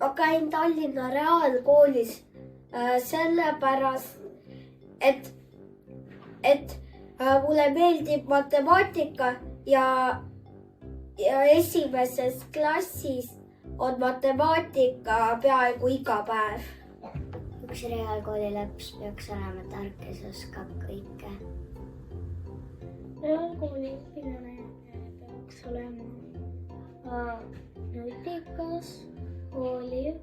Ma käin Tallinna Reaalkoolis sellepärast, et mulle meeldib matemaatika ja esimeses klassis on matemaatika peaaegu iga päev. Üks reaalkooli laps peaks olema tark, kes oskab kõike. Reaalkooli õpilane peaks olema nutikas, hooliv,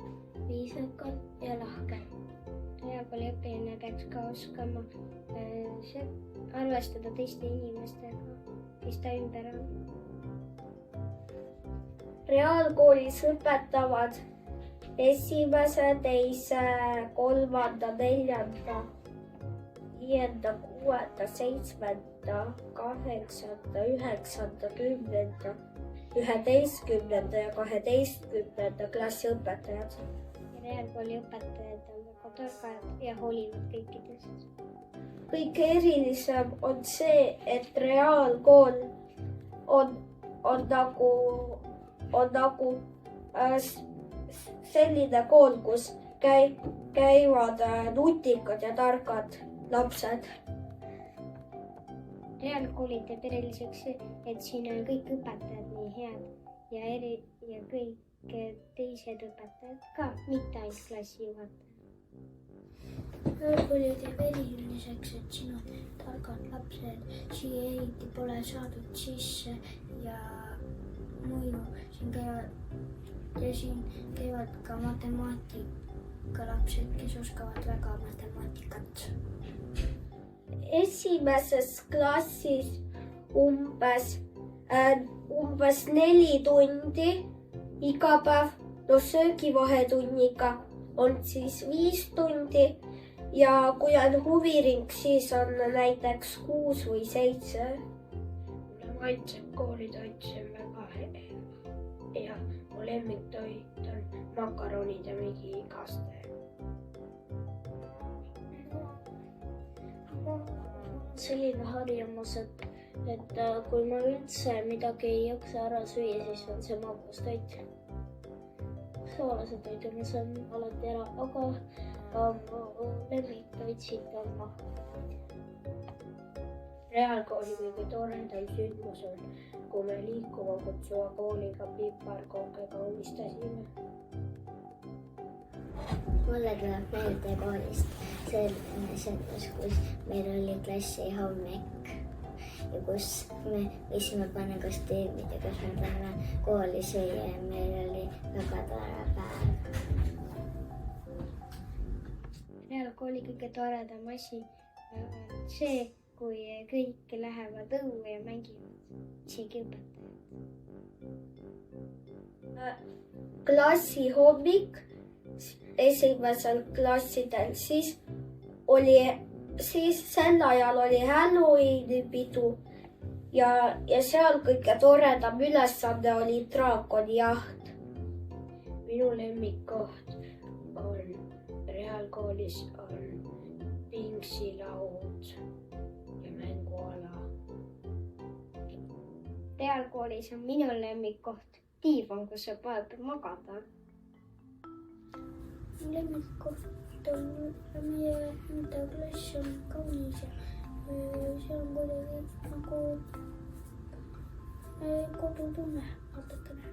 viisakas ja lahke. Reaalkooli õpilane peaks ka oskama arvestada teiste inimestega, kes ta ümber on. Reaalkoolis õpetavad esimese, teise, kolmanda, neljanda, viienda, kuuenda, seitsmenda, kaheksanda, üheksanda, 10., 11. ja 12. klassi õpetajad. Reaalkooli õpetajad on väga targad ja hoolivad kõikidest. Kõige erilisem on see, et reaalkool on nagu selline kool, kus käivad nutikad ja targad lapsed. Reaalkooli teeb eriliseks see, et siin on kõik õpetajad nii head ja kõik teised õpetajad ka, mitte ainult klassijuhataja. Reaalkooli teeb eriliseks, et siin on targad lapsed, siia eriti pole saadud sisse ja muidu siin käivad ka matemaatika-lapsed, kes oskavad väga matemaatikat. Esimeses klassis umbes 4 tundi iga päev, söögivahetunniga on siis 5 tundi ja kui on huviring, siis on näiteks 6 või 7. Mulle maitseb koolitoit, see on väga hea ja mu lemmiktoit on makaronid ja mingi kaste. Selline harjumus, et kui ma üldse midagi ei jaksa ära süüa, siis on see magustoit. Soolase toidu ma saan alati ära, aga lemmiktoit siit on maha. Reaalkooli kõige toredam sündmus on, kui me liikuma kutsuva kooliga piparkookega unistasime. Mulle tuleb meelde koolist selline sündmus, kus meil oli klassi hommik ja kus me võisime panna kostüümid ja kus me paneme kooli süüa ja meil oli väga tore päev. Reaalkooli kõige toredam asi on see, kui kõik lähevad õue ja mängivad, isegi õpetajad. Klassihommik esimesel klassidel, siis sel ajal oli Halloweeni pidu ja seal kõige toredam ülesanne oli draakonijaht. Minu lemmikkoht on reaalkoolis on pingsilaud ja mänguala. Reaalkoolis on minu lemmikkoht diivan, kus saab vahepeal magada. Lemmikkoht on meie enda klass on kaunis ja seal on kuidagi nagu kodutunne natukene.